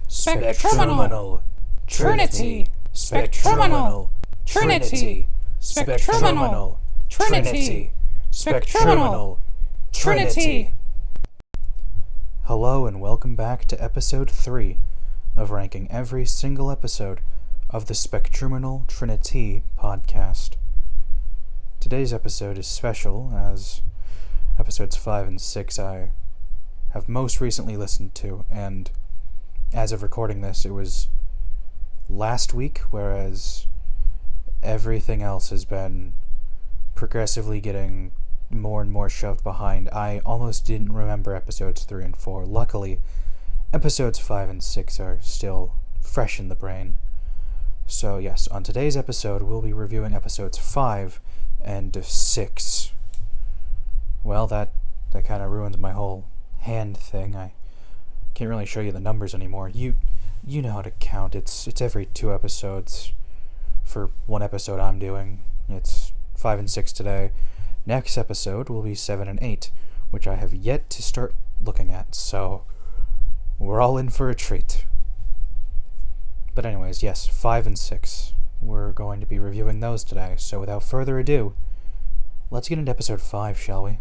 Spectruminal. Trinity. Spectruminal. Trinity. Spectruminal. Trinity. Spectruminal. Trinity. Hello and welcome back to episode 3 of ranking every single episode of the Spectruminal Trinitea podcast. Today's episode is special as episodes 5 and 6 I have most recently listened to, and as of recording this, it was last week, whereas everything else has been progressively getting more and more shoved behind. I almost didn't remember episodes 3 and 4. Luckily, episodes 5 and 6 are still fresh in the brain. So yes, on today's episode, we'll be reviewing episodes 5 and 6. Well, that kind of ruins my whole hand thing. I can't really show you the numbers anymore. You know how to count. It's every 2 episodes. For one episode I'm doing, it's 5 and 6 today. Next episode will be 7 and 8, which I have yet to start looking at, so we're all in for a treat. But anyways, yes, 5 and 6. We're going to be reviewing those today, so without further ado, let's get into episode 5, shall we?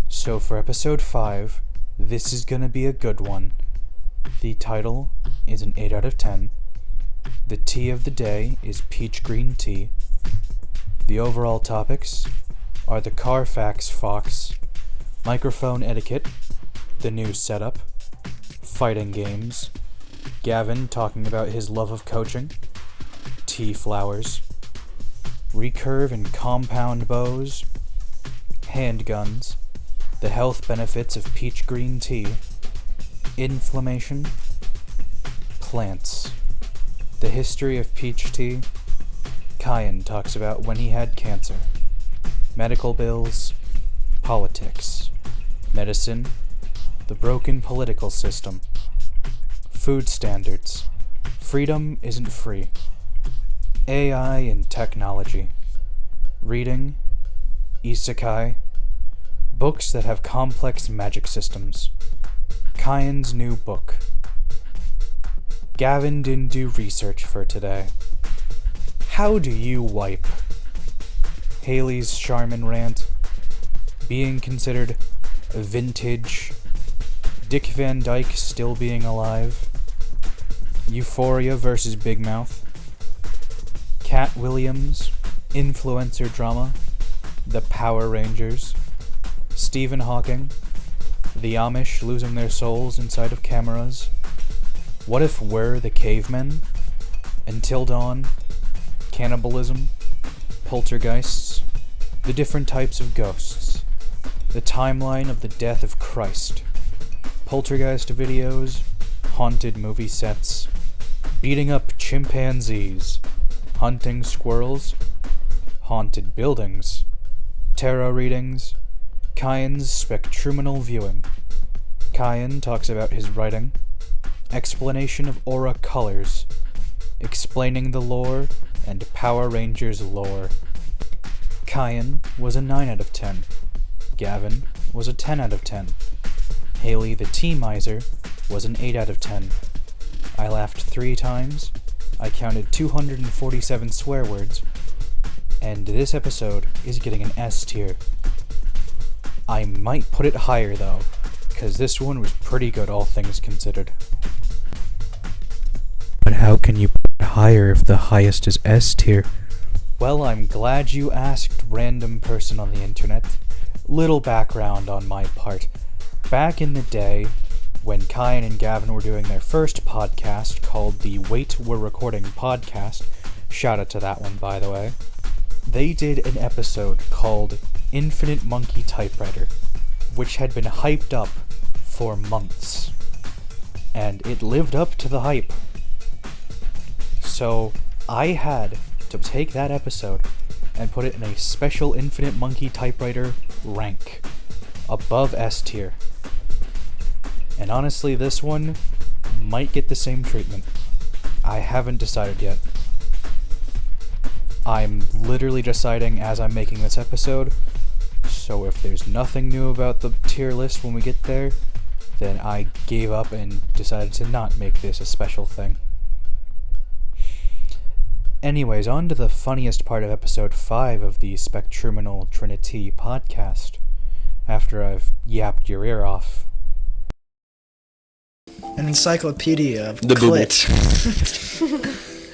So for episode 5, this is gonna be a good one. The title is an 8 out of 10. The tea of the day is peach green tea. The overall topics are the Carfax Fox, microphone etiquette, the new setup, fighting games, Gavin talking about his love of coaching, tea flowers, recurve and compound bows, handguns, the health benefits of peach green tea, inflammation, plants, the history of peach tea, Kyan talks about when he had cancer, medical bills, politics, medicine, the broken political system, food standards, freedom isn't free, AI and technology, reading, isekai, books that have complex magic systems, Kyan's new book. Gavin didn't do research for today. How do you wipe? Haley's Charmin rant, being considered vintage, Dick Van Dyke still being alive, Euphoria versus Big Mouth, Cat Williams, influencer drama, the Power Rangers, Stephen Hawking, the Amish losing their souls inside of cameras, what if we're the cavemen, Until Dawn, cannibalism, poltergeists, the different types of ghosts, the timeline of the death of Christ, poltergeist videos, haunted movie sets, beating up chimpanzees, hunting squirrels, haunted buildings, tarot readings, Kyan's spectruminal viewing. Kyan talks about his writing, explanation of aura colors, explaining the lore, and Power Rangers lore. Kyan was a 9 out of 10. Gavin was a 10 out of 10. Haley the Tea Miser was an 8 out of 10. I laughed 3 times, I counted 247 swear words, and this episode is getting an S tier. I might put it higher though, because this one was pretty good all things considered. But how can you put it higher if the highest is S tier? Well, I'm glad you asked, random person on the internet. Little background on my part. Back in the day, when Kyan and Gavin were doing their first podcast called the Wait We're Recording podcast, shout out to that one by the way, they did an episode called Infinite Monkey Typewriter, which had been hyped up for months. And it lived up to the hype. So I had to take that episode and put it in a special Infinite Monkey Typewriter rank, above S tier. And honestly, this one might get the same treatment. I haven't decided yet. I'm literally deciding as I'm making this episode, so if there's nothing new about the tier list when we get there, then I gave up and decided to not make this a special thing. Anyways, on to the funniest part of episode 5 of the Spectruminal Trinitea podcast, after I've yapped your ear off. An encyclopedia of The clit.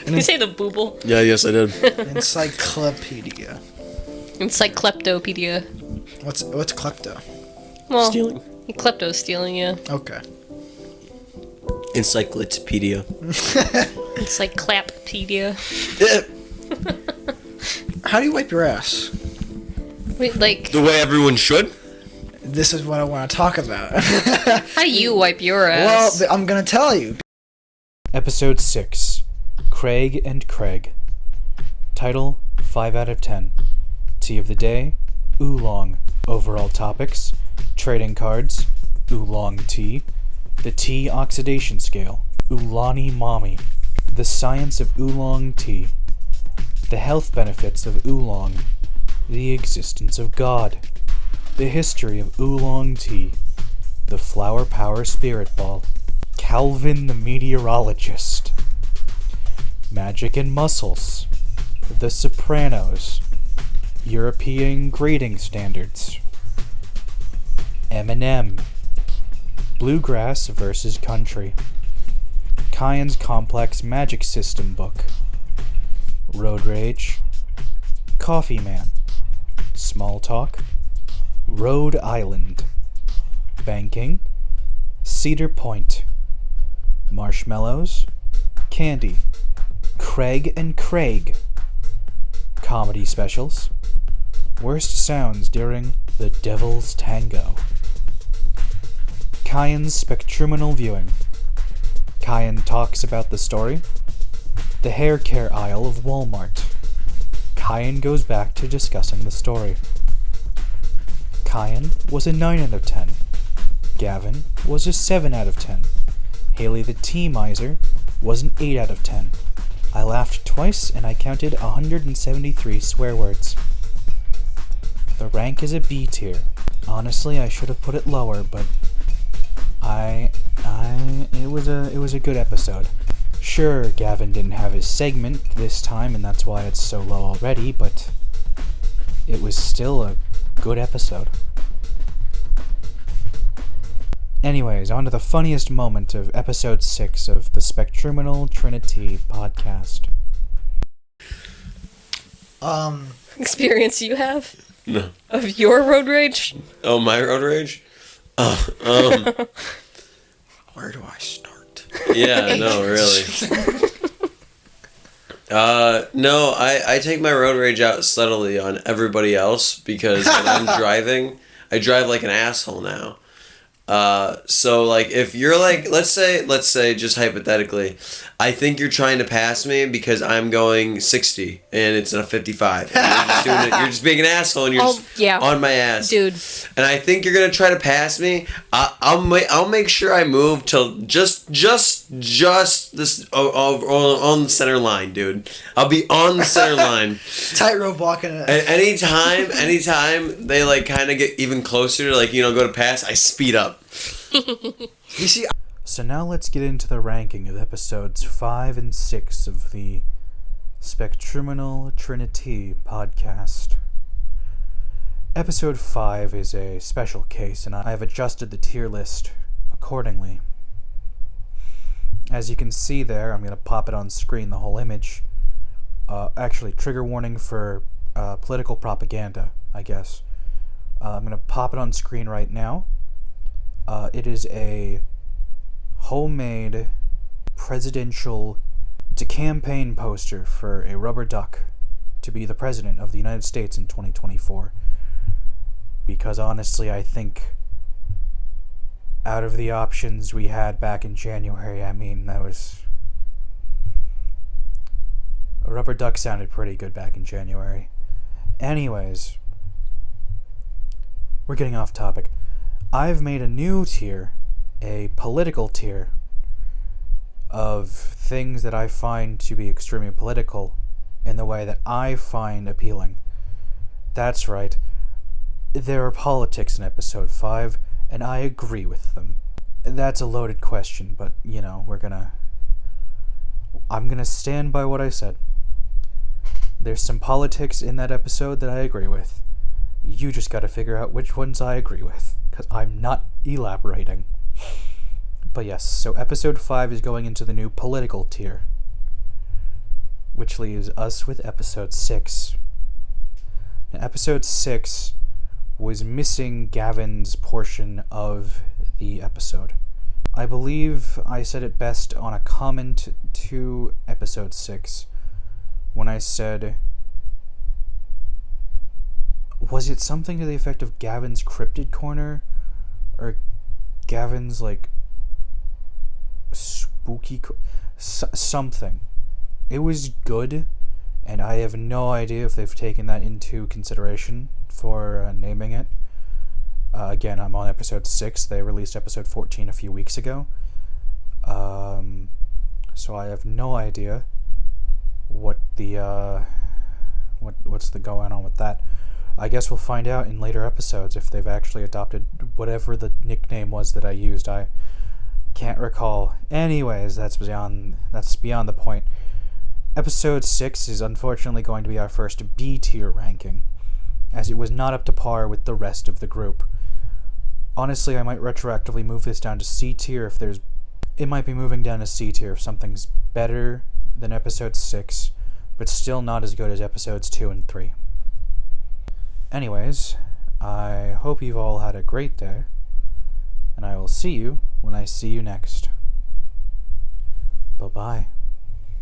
Did you say the booble? Yeah, yes, I did. Encyclopedia. Encycleptopedia. What's klepto? Well, Stealing. klepto's stealing, yeah. Okay. Encyclopedia. Encyclopedia. How do you wipe your ass? Wait, like, The way everyone should? This is what I want to talk about. how do you wipe your Well, ass? I'm gonna tell you. Episode 6, Craig and Craig. Title, 5 out of 10. Tea of the day, oolong. Overall topics, trading cards, oolong tea, the tea oxidation scale, oolani mommy, the science of oolong tea, the health benefits of oolong, the existence of God, the history of oolong tea, the flower power spirit ball, Calvin the meteorologist, magic and muscles, the Sopranos, European grading standards, Eminem, bluegrass versus country, Kyan's complex magic system book, road rage, coffee man, small talk, Rhode Island, banking, Cedar Point, marshmallows, candy, Craig and Craig, comedy specials, worst sounds during the Devil's Tango, Kyan's spectruminal viewing. Kyan talks about the story, the hair care aisle of Walmart. Kyan goes back to discussing the story. Kyan was a 9 out of 10. Gavin was a 7 out of 10. Haley the Tea Miser was an 8 out of 10. I laughed twice and I counted 173 swear words. The rank is a B tier. Honestly, I should have put it lower, but it was a good episode. Sure, Gavin didn't have his segment this time and that's why it's so low already, but it was still a good episode. Anyways, on to the funniest moment of episode 6 of the Spectruminal Trinitea podcast. Experience you have No. of your road rage? Oh, my road rage? Where do I start? Yeah, no, really. No, I take my road rage out subtly on everybody else because when I'm driving, I drive like an asshole now. So like if you're like let's say just hypothetically, I think you're trying to pass me because I'm going 60 and it's a 55. And you're just being an asshole and you're just on my ass, dude. And I think you're gonna try to pass me. I'll make sure I move till just this on the center line, dude. I'll be on the center line. Tightrope walking. And anytime they like kind of get even closer to like go to pass, I speed up. You see, So now let's get into the ranking of episodes 5 and 6 of the Spectruminal Trinitea podcast. Episode 5 is a special case, and I have adjusted the tier list accordingly. As you can see there, I'm going to pop it on screen, the whole image. Actually, trigger warning for political propaganda, I guess. I'm going to pop it on screen right now. It is a homemade presidential, it's a campaign poster for a rubber duck to be the president of the United States in 2024. Because honestly, I think out of the options we had back in January, I mean, that was... a rubber duck sounded pretty good back in January. Anyways, we're getting off topic. I've made a new tier, a political tier, of things that I find to be extremely political in the way that I find appealing. That's right. There are politics in episode 5, and I agree with them. That's a loaded question, but, you know, I'm gonna stand by what I said. There's some politics in that episode that I agree with. You just gotta figure out which ones I agree with, because I'm not elaborating. But yes, so episode 5 is going into the new political tier, which leaves us with episode 6. Now, episode 6 was missing Gavin's portion of the episode. I believe I said it best on a comment to episode 6 when I said, was it something to the effect of Gavin's cryptid corner or Gavin's like spooky something. It was good, and I have no idea if they've taken that into consideration for naming it. Again, I'm on episode 6. They released episode 14 a few weeks ago. So I have no idea what what's the going on with that. I guess we'll find out in later episodes if they've actually adopted whatever the nickname was that I used. I can't recall. Anyways, that's beyond the point. Episode 6 is unfortunately going to be our first B tier ranking, as it was not up to par with the rest of the group. Honestly, I might retroactively move this down to C tier if there's... It might be moving down to C tier if something's better than episode 6, but still not as good as episodes 2 and 3. Anyways, I hope you've all had a great day, and I will see you when I see you next. Bye-bye.